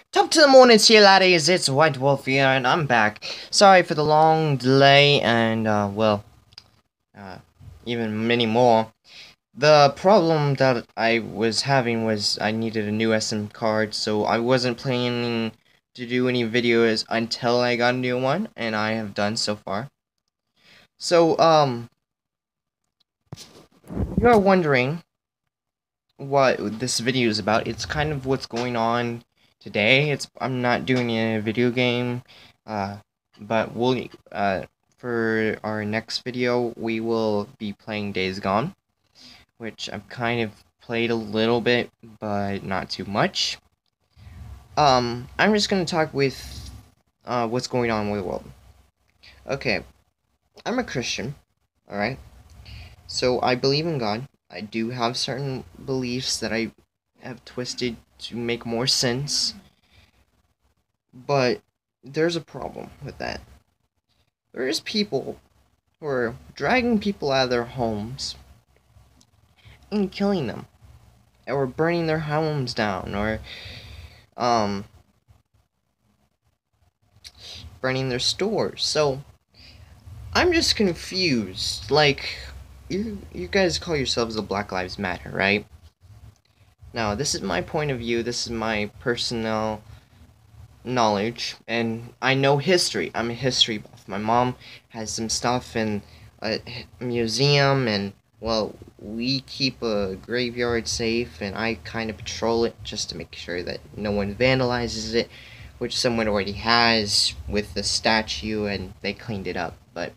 Top to the morning, see you laddies, it's White Wolf here, and I'm back. Sorry for the long delay, and, uh, even many more. The problem that I was having was I needed a new SM card, so I wasn't planning to do any videos until I got a new one, and I have done so far. So, you're wondering what this video is about. It's kind of what's going on today. I'm not doing a video game, uh, but for our next video we will be playing Days Gone, which I've kind of played a little bit, but not too much. I'm just gonna talk with what's going on with the world. Okay, I'm a Christian, all right. So I believe in God. I do have certain beliefs that I have twisted to make more sense, but there's a problem with that. There's people who are dragging people out of their homes and killing them, or burning their homes down, or um, burning their stores. So I'm just confused. Like, you guys call yourselves the Black Lives Matter, right? Now, this is my point of view. This is my personal knowledge, and I know history. I'm a history buff. My mom has some stuff in a museum, and well, we keep a graveyard safe, and I kind of patrol it just to make sure that no one vandalizes it, which someone already has with the statue, and they cleaned it up. But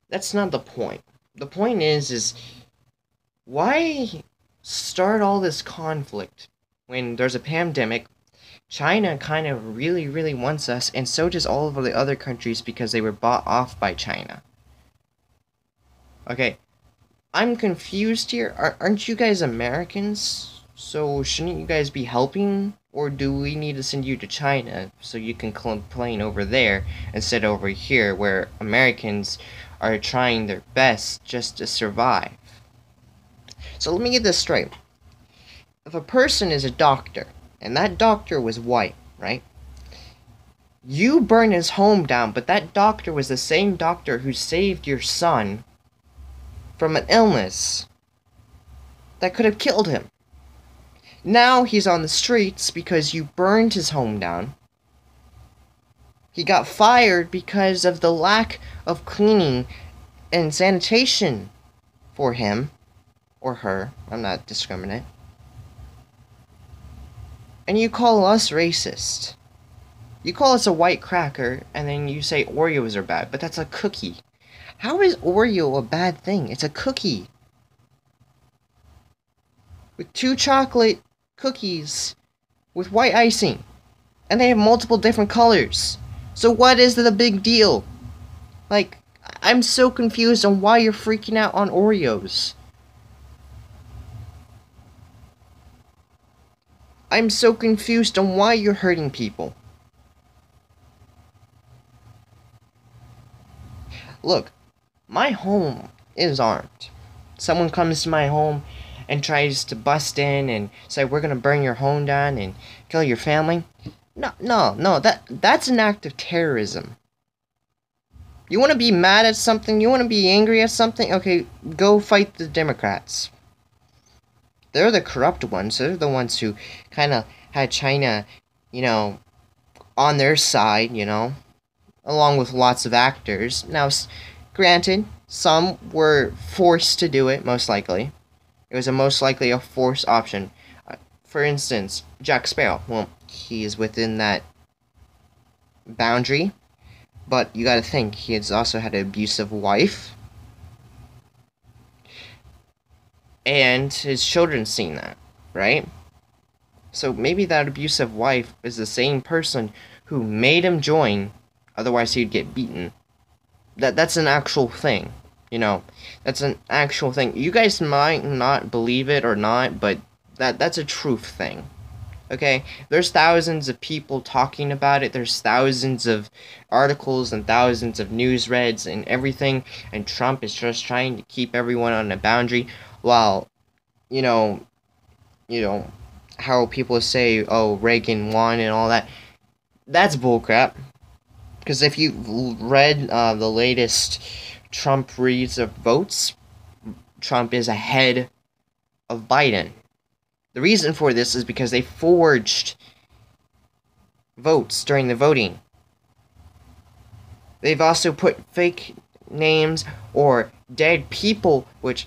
that's not the point. The point is why start all this conflict when there's a pandemic? China kind of really wants us, and so does all of the other countries because they were bought off by China. Okay, I'm confused here. Aren't you guys Americans? So shouldn't you guys be helping? Or do we need to send you to China so you can complain over there instead of over here where Americans are trying their best just to survive? So let me get this straight. If a person is a doctor, and that doctor was white, right? You burn his home down, but that doctor was the same doctor who saved your son from an illness that could have killed him. Now he's on the streets because you burned his home down. He got fired because of the lack of cleaning and sanitation for him or her. I'm not discriminate. And you call us racist. You call us a white cracker, and then you say Oreos are bad, but that's a cookie. How is Oreo a bad thing? It's a cookie. With 2 chocolate cookies with white icing. And they have multiple different colors. So what is the big deal? Like, I'm so confused on why you're freaking out on Oreos. I'm so confused on why you're hurting people. Look, my home is armed. Someone comes to my home and tries to bust in and say, we're gonna burn your home down and kill your family. No, that's an act of terrorism. You wanna be mad at something? You wanna be angry at something? Okay, go fight the Democrats. They're the corrupt ones. They're the ones who kind of had China, on their side, along with lots of actors. Now, granted, some were forced to do it, most likely. It was most likely a forced option. For instance, Jack Sparrow. Well, he is within that boundary, but you gotta think, he has also had an abusive wife. And his children seen that, right? So maybe that abusive wife is the same person who made him join, otherwise he'd get beaten. That's an actual thing, That's an actual thing. You guys might not believe it or not, but that's a truth thing. Okay? There's thousands of people talking about it. There's thousands of articles and thousands of news reads and everything, and Trump is just trying to keep everyone on a boundary while, you know, how people say, oh, Reagan won and all that. That's bullcrap. Because if you read the latest Trump reads of votes, Trump is ahead of Biden. The reason for this is because they forged votes during the voting. They've also put fake names or dead people, which,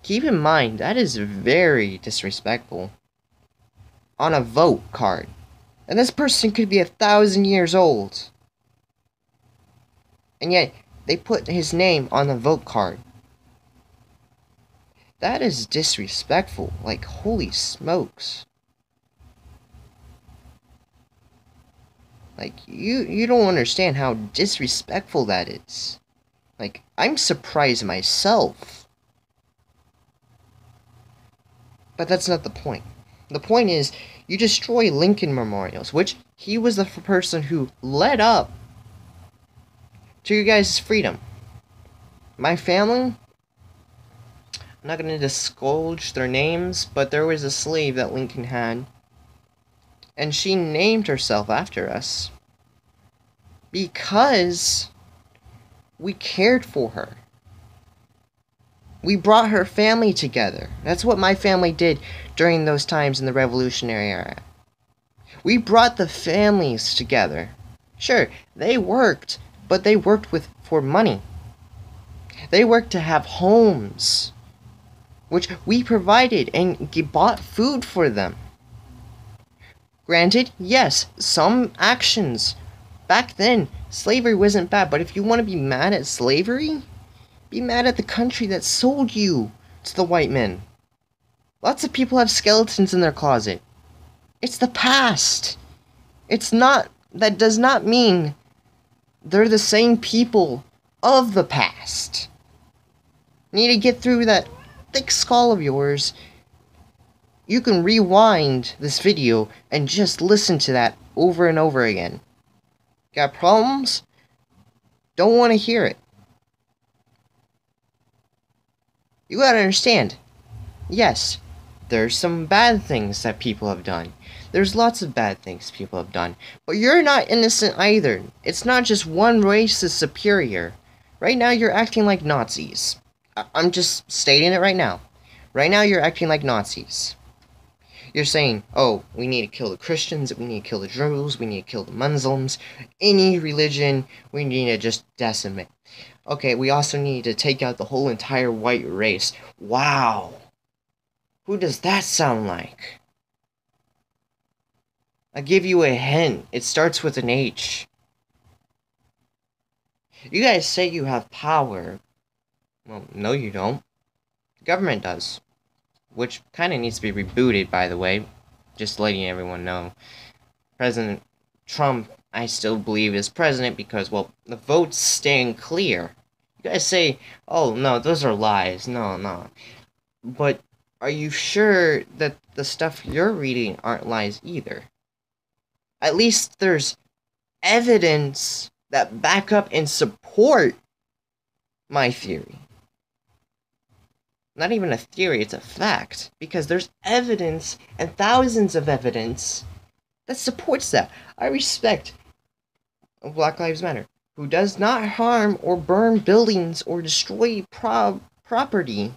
keep in mind, that is very disrespectful, on a vote card. And this person could be 1,000 years old. And yet, they put his name on the vote card. That is disrespectful. Like, holy smokes. Like, you don't understand how disrespectful that is. Like, I'm surprised myself. But that's not the point. The point is, you destroy Lincoln memorials, which he was the person who led up to your guys' freedom. My family, I'm not going to divulge their names, but there was a slave that Lincoln had, and she named herself after us because we cared for her. We brought her family together. That's what my family did during those times in the Revolutionary era. We brought the families together. Sure, they worked, but they worked for money. They worked to have homes, which we provided and bought food for them. Granted, yes, some actions. Back then, slavery wasn't bad, but if you want to be mad at slavery, be mad at the country that sold you to the white men. Lots of people have skeletons in their closet. It's the past. That does not mean they're the same people of the past. You need to get through that thick skull of yours. You can rewind this video and just listen to that over and over again. Got problems? Don't want to hear it. You gotta understand. Yes, there's some bad things that people have done. There's lots of bad things people have done. But you're not innocent either. It's not just one race is superior. Right now you're acting like Nazis. I'm just stating it right now. Right now you're acting like Nazis. You're saying, oh, we need to kill the Christians, we need to kill the Jews, we need to kill the Muslims, any religion, we need to just decimate. Okay, we also need to take out the whole entire white race. Wow. Who does that sound like? I'll give you a hint. It starts with an H. You guys say you have power. Well, no you don't. The government does. Which kind of needs to be rebooted, by the way. Just letting everyone know. President Trump, I still believe, is president because, well, the votes stand clear. You guys say, oh, no, those are lies. No. But are you sure that the stuff you're reading aren't lies either? At least there's evidence that back up and support my theory. Not even a theory, it's a fact. Because there's evidence, and thousands of evidence, that supports that. I respect Black Lives Matter, who does not harm or burn buildings or destroy property.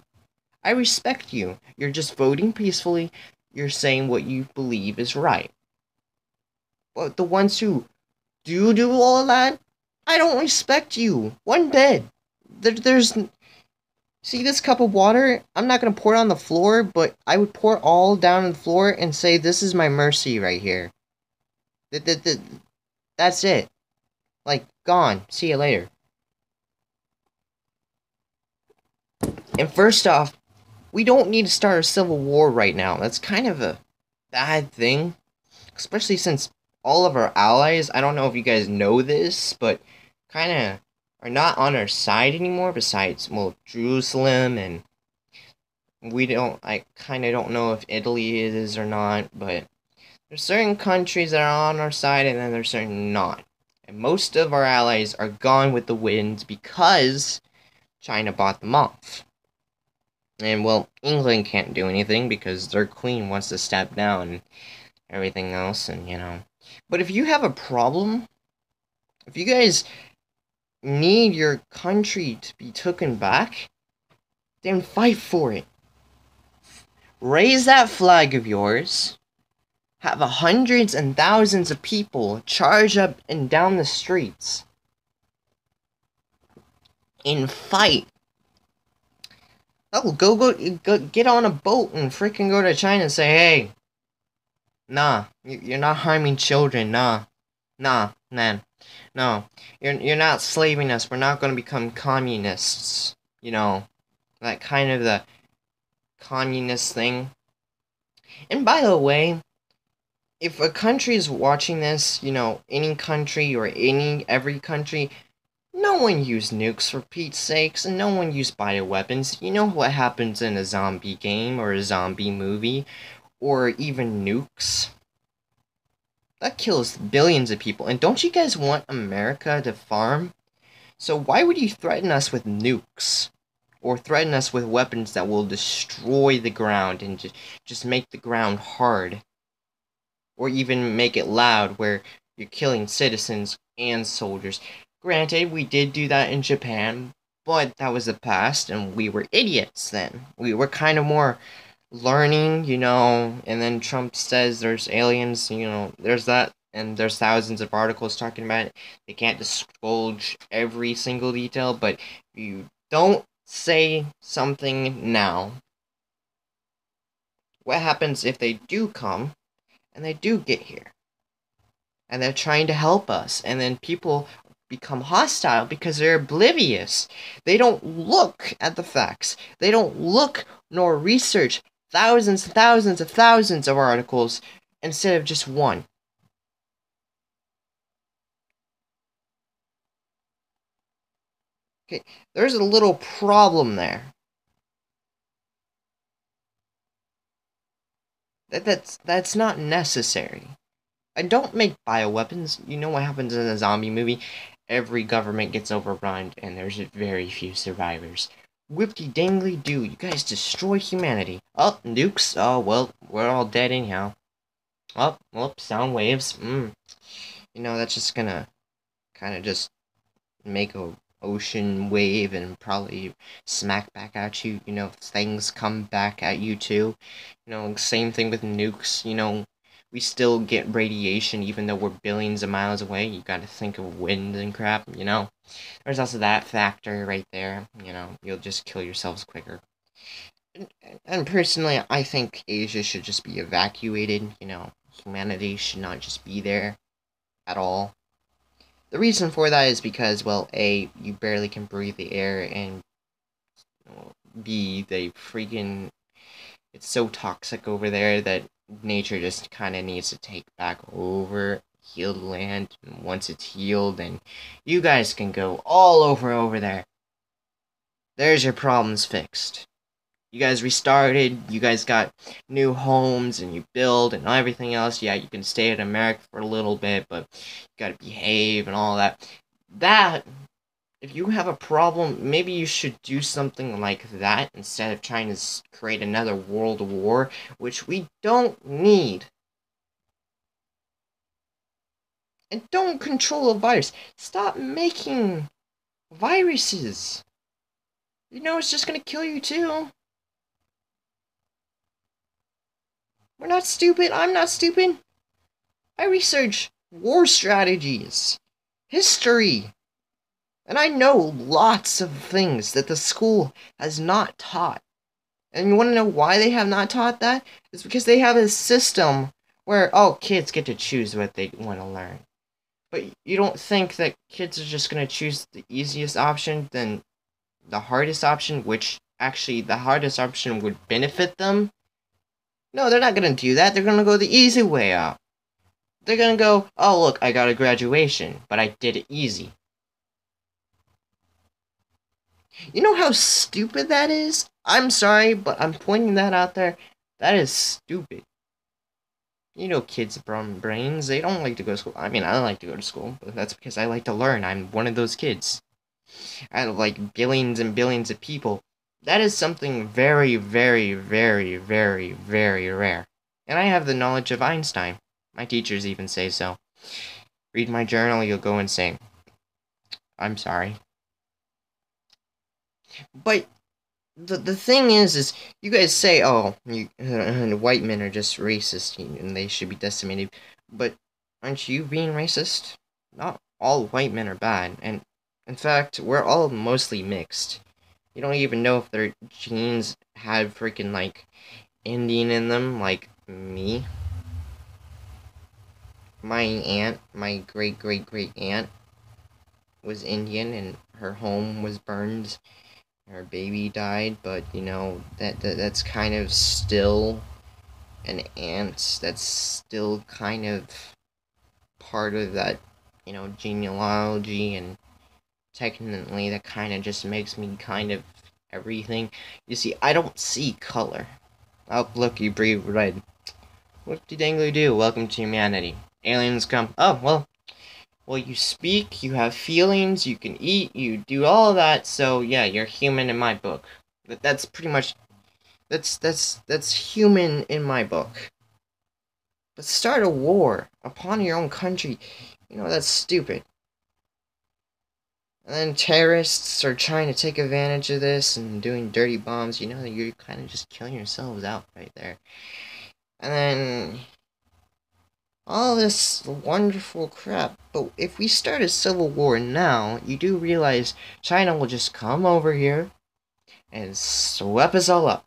I respect you. You're just voting peacefully. You're saying what you believe is right. But the ones who do all of that, I don't respect you one bit. There's... See this cup of water? I'm not going to pour it on the floor, but I would pour all down on the floor and say, this is my mercy right here. That's it. Like, gone. See you later. And first off, we don't need to start a civil war right now. That's kind of a bad thing. Especially since all of our allies, I don't know if you guys know this, but kind of are not on our side anymore, besides, well, Jerusalem, and I kind of don't know if Italy is or not, but there's certain countries that are on our side, and then there's certain not. And most of our allies are gone with the wind because China bought them off. And, well, England can't do anything because their queen wants to step down and everything else, and, But if you have a problem, if you guys need your country to be taken back, then fight for it. Raise that flag of yours. Have hundreds and thousands of people charge up and down the streets and fight. Oh, go, get on a boat and freaking go to China and say, hey, nah, you're not harming children, nah, man, no, you're not slaving us, we're not gonna become communists, that kind of the communist thing. And by the way, if a country is watching this, any country or every country, no one used nukes for Pete's sakes, and no one used bioweapons. You know what happens in a zombie game or a zombie movie, or even nukes? That kills billions of people. And don't you guys want America to farm? So why would you threaten us with nukes? Or threaten us with weapons that will destroy the ground and just make the ground hard? Or even make it loud where you're killing citizens and soldiers. Granted, we did do that in Japan, but that was the past, and we were idiots then. We were kind of more learning, and then Trump says there's aliens, there's that, and there's thousands of articles talking about it. They can't divulge every single detail, but you don't say something now. What happens if they do come, and they do get here? And they're trying to help us, and then people become hostile because they're oblivious. They don't look at the facts. They don't look nor research thousands and thousands of thousands of articles instead of just one. Okay, there's a little problem there. That's not necessary. I don't make bioweapons. You know what happens in a zombie movie? Every government gets overrun, and there's very few survivors. Whipty doo, you guys destroy humanity. Oh, nukes. Oh, well, we're all dead anyhow. Oh, well, sound waves. That's just gonna kind of just make a ocean wave and probably smack back at you. Things come back at you too. Same thing with nukes. We still get radiation even though we're billions of miles away. You gotta think of wind and crap, There's also that factor right there, you'll just kill yourselves quicker. And personally, I think Asia should just be evacuated, Humanity should not just be there at all. The reason for that is because, well, A, you barely can breathe the air, and B, it's so toxic over there that nature just kind of needs to take back over, heal the land, and once it's healed, then you guys can go all over there. There's your problems fixed. You guys restarted, you guys got new homes, and you build, and everything else. Yeah, you can stay in America for a little bit, but you gotta behave and all that. If you have a problem, maybe you should do something like that instead of trying to create another world war, which we don't need. And don't control a virus. Stop making viruses. It's just gonna kill you too. We're not stupid. I'm not stupid. I research war strategies, history, and I know lots of things that the school has not taught. And you want to know why they have not taught that? It's because they have a system where, kids get to choose what they want to learn. But you don't think that kids are just going to choose the easiest option than the hardest option, which actually the hardest option would benefit them? No, they're not going to do that. They're going to go the easy way out. They're going to go, oh, look, I got a graduation, but I did it easy. You know how stupid that is? I'm sorry, but I'm pointing that out there. That is stupid. Kids from brains, they don't like to go to school. I mean, I don't like to go to school, but that's because I like to learn. I'm one of those kids. Out of, billions and billions of people, That is something very, very, very, very, very rare. And I have the knowledge of Einstein. My teachers even say so. Read my journal, you'll go insane. I'm sorry. But the thing is you guys say, oh, white men are just racist and they should be decimated. But aren't you being racist? Not all white men are bad. And in fact, we're all mostly mixed. You don't even know if their genes had freaking, like, Indian in them, like me. My aunt, my great great great aunt, was Indian and her home was burned. Her baby died, but you know that's kind of still an aunt. That's still kind of part of that, genealogy, and technically that kind of just makes me kind of everything. You see, I don't see color. Oh, look, you breathe red. What did Dangly do? Welcome to humanity. Aliens come. Oh, well, you speak, you have feelings, you can eat, you do all that, so yeah, you're human in my book. That's pretty much, that's human in my book. But start a war upon your own country, that's stupid. And then terrorists are trying to take advantage of this and doing dirty bombs, you're kind of just killing yourselves out right there. And then all this wonderful crap. But if we start a civil war now, you do realize China will just come over here and sweep us all up.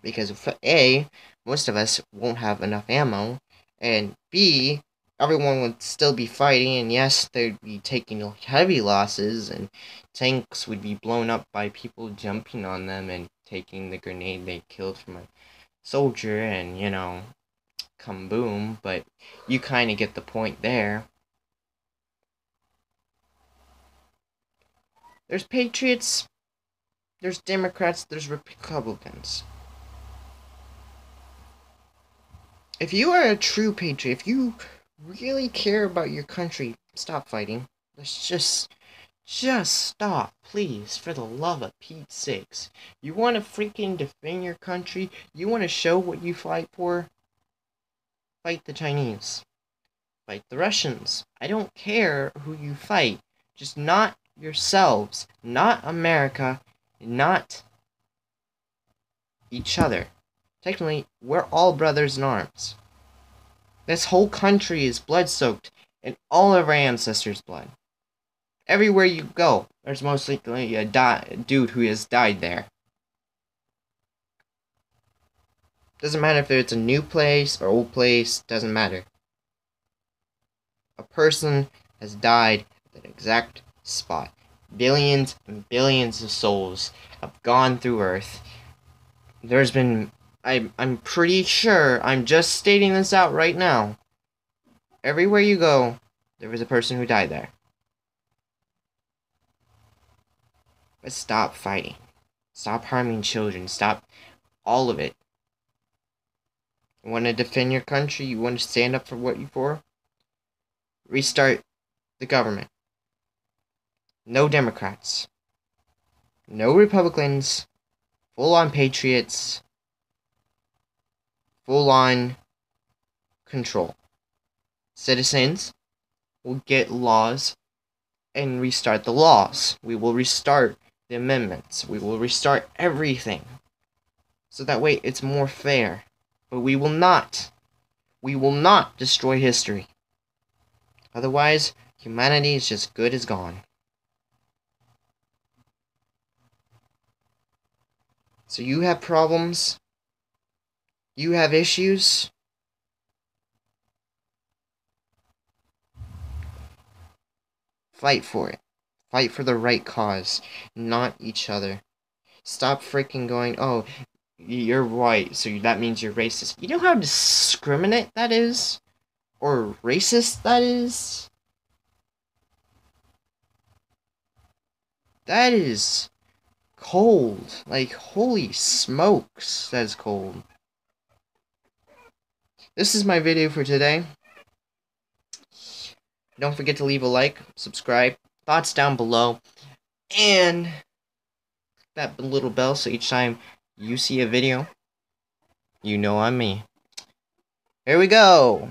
Because A, most of us won't have enough ammo, and B, everyone would still be fighting, and yes, they'd be taking heavy losses, and tanks would be blown up by people jumping on them and taking the grenade they killed from a soldier, and, come boom, but you kind of get the point there. There's patriots, there's Democrats, there's Republicans. If you are a true patriot, if you really care about your country, stop fighting. Let's just stop, please, for the love of Pete's sakes. You want to freaking defend your country? You want to show what you fight for? Fight the Chinese. Fight the Russians. I don't care who you fight. Just not yourselves. Not America. Not each other. Technically, we're all brothers in arms. This whole country is blood-soaked in all of our ancestors' blood. Everywhere you go, there's most likely a dude who has died there. Doesn't matter if it's a new place or old place, doesn't matter. A person has died at that exact spot. Billions and billions of souls have gone through Earth. There's been, I'm pretty sure, I'm just stating this out right now. Everywhere you go, there was a person who died there. But stop fighting. Stop harming children. Stop all of it. You want to defend your country? You want to stand up for what you're for? Restart the government. No Democrats. No Republicans. Full-on patriots. Full-on control. Citizens will get laws and restart the laws. We will restart the amendments. We will restart everything. So that way it's more fair. But we will not destroy history. Otherwise, humanity is just good as gone. So you have problems? You have issues? Fight for it. Fight for the right cause, not each other. Stop freaking going, oh, you're white, so that means you're racist. You know how discriminate that is? Or racist that is? That is cold. Like, holy smokes, that's cold. This is my video for today. Don't forget to leave a like, subscribe, thoughts down below, and that little bell so each time you see a video, you know I'm me. Here we go.